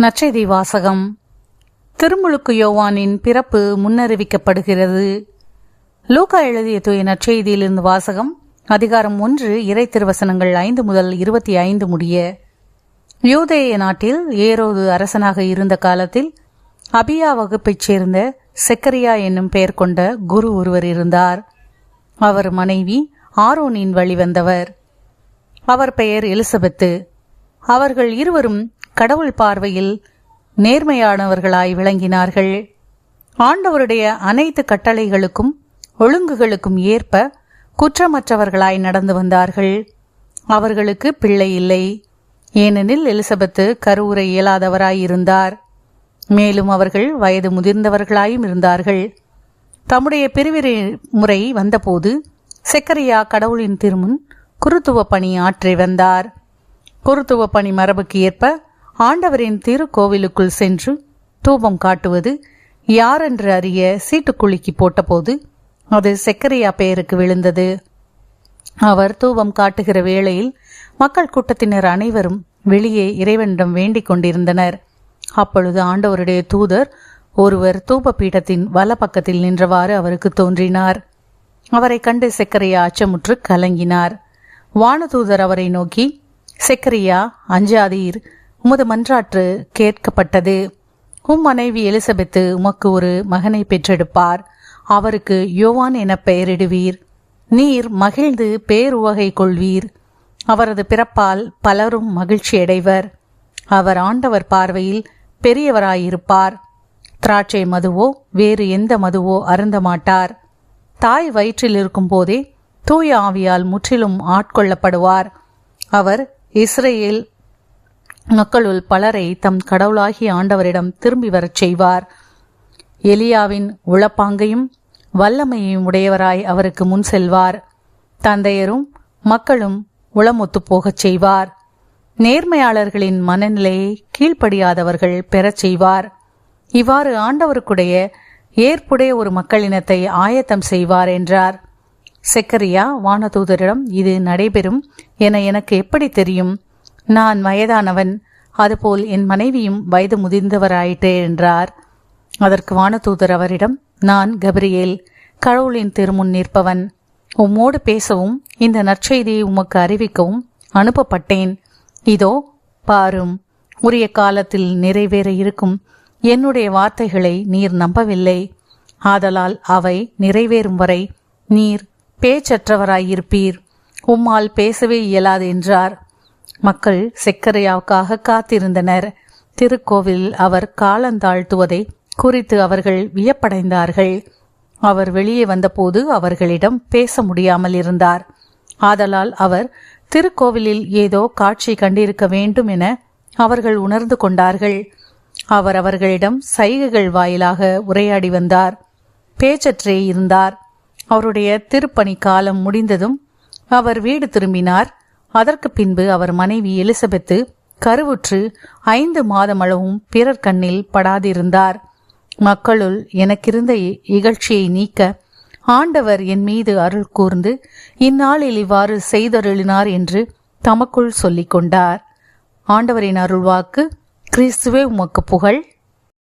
நற்செய்தி வாசகம். திருமுழுக்கு யோவானின் பிறப்பு முன்னறிவிக்கப்படுகிறது. லூக்கா எழுதிய தூய நற்செய்தியிலிருந்து வாசகம். அதிகாரம் 1, இறை திருவசனங்கள் 5 முதல் 25 முடிய. யூதேய நாட்டில் ஏரோது அரசனாக இருந்த காலத்தில் அபியா வகுப்பைச் சேர்ந்த செக்கரியா என்னும் பெயர் கொண்ட குரு ஒருவர் இருந்தார். அவர் மனைவி ஆரோனின் வழிவந்தவர். அவர் பெயர் எலிசபெத்து. அவர்கள் இருவரும் கடவுள் பார்வையில் நேர்மையானவர்களாய் விளங்கினார்கள். ஆண்டவருடைய அனைத்து கட்டளைகளுக்கும் ஒழுங்குகளுக்கும் ஏற்ப குற்றமற்றவர்களாய் நடந்து வந்தார்கள். அவர்களுக்கு பிள்ளை இல்லை, ஏனெனில் எலிசபெத்து கருவுற இயலாதவராய் இருந்தார். மேலும் அவர்கள் வயது முதிர்ந்தவர்களாயும் இருந்தார்கள். தம்முடைய பிரிவினை முறை வந்தபோது செக்கரியா கடவுளின் திருமுன் குருத்துவ பணி ஆற்றி வந்தார். குருத்துவ பணி மரபுக்கு ஏற்ப ஆண்டவரின் திருக்கோவிலுக்குள் சென்று தூபம் காட்டுவது யாரென்று அறிய சீட்டுக்குலுக்கி போட்டபோது அது செக்கரியா பெயருக்கு விழுந்தது. அவர் தூபம் காட்டுகிற வேளையில் மக்கள் கூட்டத்தினர் அனைவரும் வெளியே இறைவனிடம் வேண்டிக் கொண்டிருந்தனர். அப்பொழுது ஆண்டவருடைய தூதர் ஒருவர் தூப பீடத்தின் வல பக்கத்தில் நின்றவாறு அவருக்கு தோன்றினார். அவரை கண்டு செக்கரியா அச்சமுற்று கலங்கினார். வானதூதர் அவரை நோக்கி, செக்கரியா, அஞ்சாதீர், உமது மன்றாற்று கேட்கப்பட்டது. உம் மனைவி எலிசபெத்து உமக்கு ஒரு மகனை பெற்றெடுப்பார். அவருக்கு யோவான் என பெயரிடுவீர். நீர் மகிழ்ந்து பேருவகை கொள்வீர். அவரது பிறப்பால் பலரும் மகிழ்ச்சியடைவர். அவர் ஆண்டவர் பார்வையில் பெரியவராயிருப்பார். திராட்சை மதுவோ வேறு எந்த மதுவோ அருந்த மாட்டார். தாய் வயிற்றில் இருக்கும் போதே தூய ஆவியால் முற்றிலும் ஆட்கொள்ளப்படுவார். அவர் இஸ்ரேல் மக்களுள் பலரை தம் கடவுளாகிய ஆண்டவரிடம் திரும்பி வரச் செய்வார். எலியாவின் உளப்பாங்கையும் வல்லமையையும் உடையவராய் அவருக்கு முன் செல்வார். தந்தையரும் மக்களும் உளமொத்து போகச் செய்வார். நேர்மையாளர்களின் மனநிலையை கீழ்ப்படியாதவர்கள் பெறச் செய்வார். இவ்வாறு ஆண்டவருக்குடைய ஏற்புடைய ஒரு மக்களினத்தை ஆயத்தம் செய்வார் என்றார். செக்கரியா வானதூதரிடம், இது நடைபெறும் என எனக்கு எப்படி தெரியும்? நான் வயதானவன், அதுபோல் என் மனைவியும் வயது முதிர்ந்தவராயிற்றே என்றார். அதற்கு வானதூதர் அவரிடம், நான் கபிரியேல், கடவுளின் திருமுன் நிற்பவன். உம்மோடு பேசவும் இந்த நற்செய்தியை உமக்கு அறிவிக்கவும் அனுப்பப்பட்டேன். இதோ பாரும், உரிய காலத்தில் நிறைவேற இருக்கும் என்னுடைய வார்த்தைகளை நீர் நம்பவில்லை. ஆதலால் அவை நிறைவேறும் வரை நீர் பேச்சற்றவராயிருப்பீர். உம்மால் பேசவே இயலாது என்றார். மக்கள் செக்கரியாவுக்காக காத்திருந்தனர். திருக்கோவிலில் அவர் காலந்தாழ்த்துவதை குறித்து அவர்கள் வியப்படைந்தார்கள். அவர் வெளியே வந்தபோது அவர்களிடம் பேச முடியாமல் இருந்தார். ஆதலால் அவர் திருக்கோவிலில் ஏதோ காட்சி கண்டிருக்க வேண்டும் என அவர்கள் உணர்ந்து கொண்டார்கள். அவர் அவர்களிடம் சைகைகள் வாயிலாக உரையாடி வந்தார். பேச்சற்றே இருந்தார். அவருடைய திருப்பணி காலம் முடிந்ததும் அவர் வீடு திரும்பினார். அதற்கு பின்பு அவர் மனைவி எலிசபெத்து கருவுற்று 5 மாதமளவும் பிறர் கண்ணில் படாதிருந்தார். மக்களுள் எனக்கிருந்த இகழ்ச்சியை நீக்க ஆண்டவர் என் மீது அருள் கூர்ந்து இந்நாளில் இவ்வாறு செய்தருளினார் என்று தமக்குள் சொல்லிக் கொண்டார். ஆண்டவரின் அருள்வாக்கு. கிறிஸ்துவே உமக்கு புகழ்.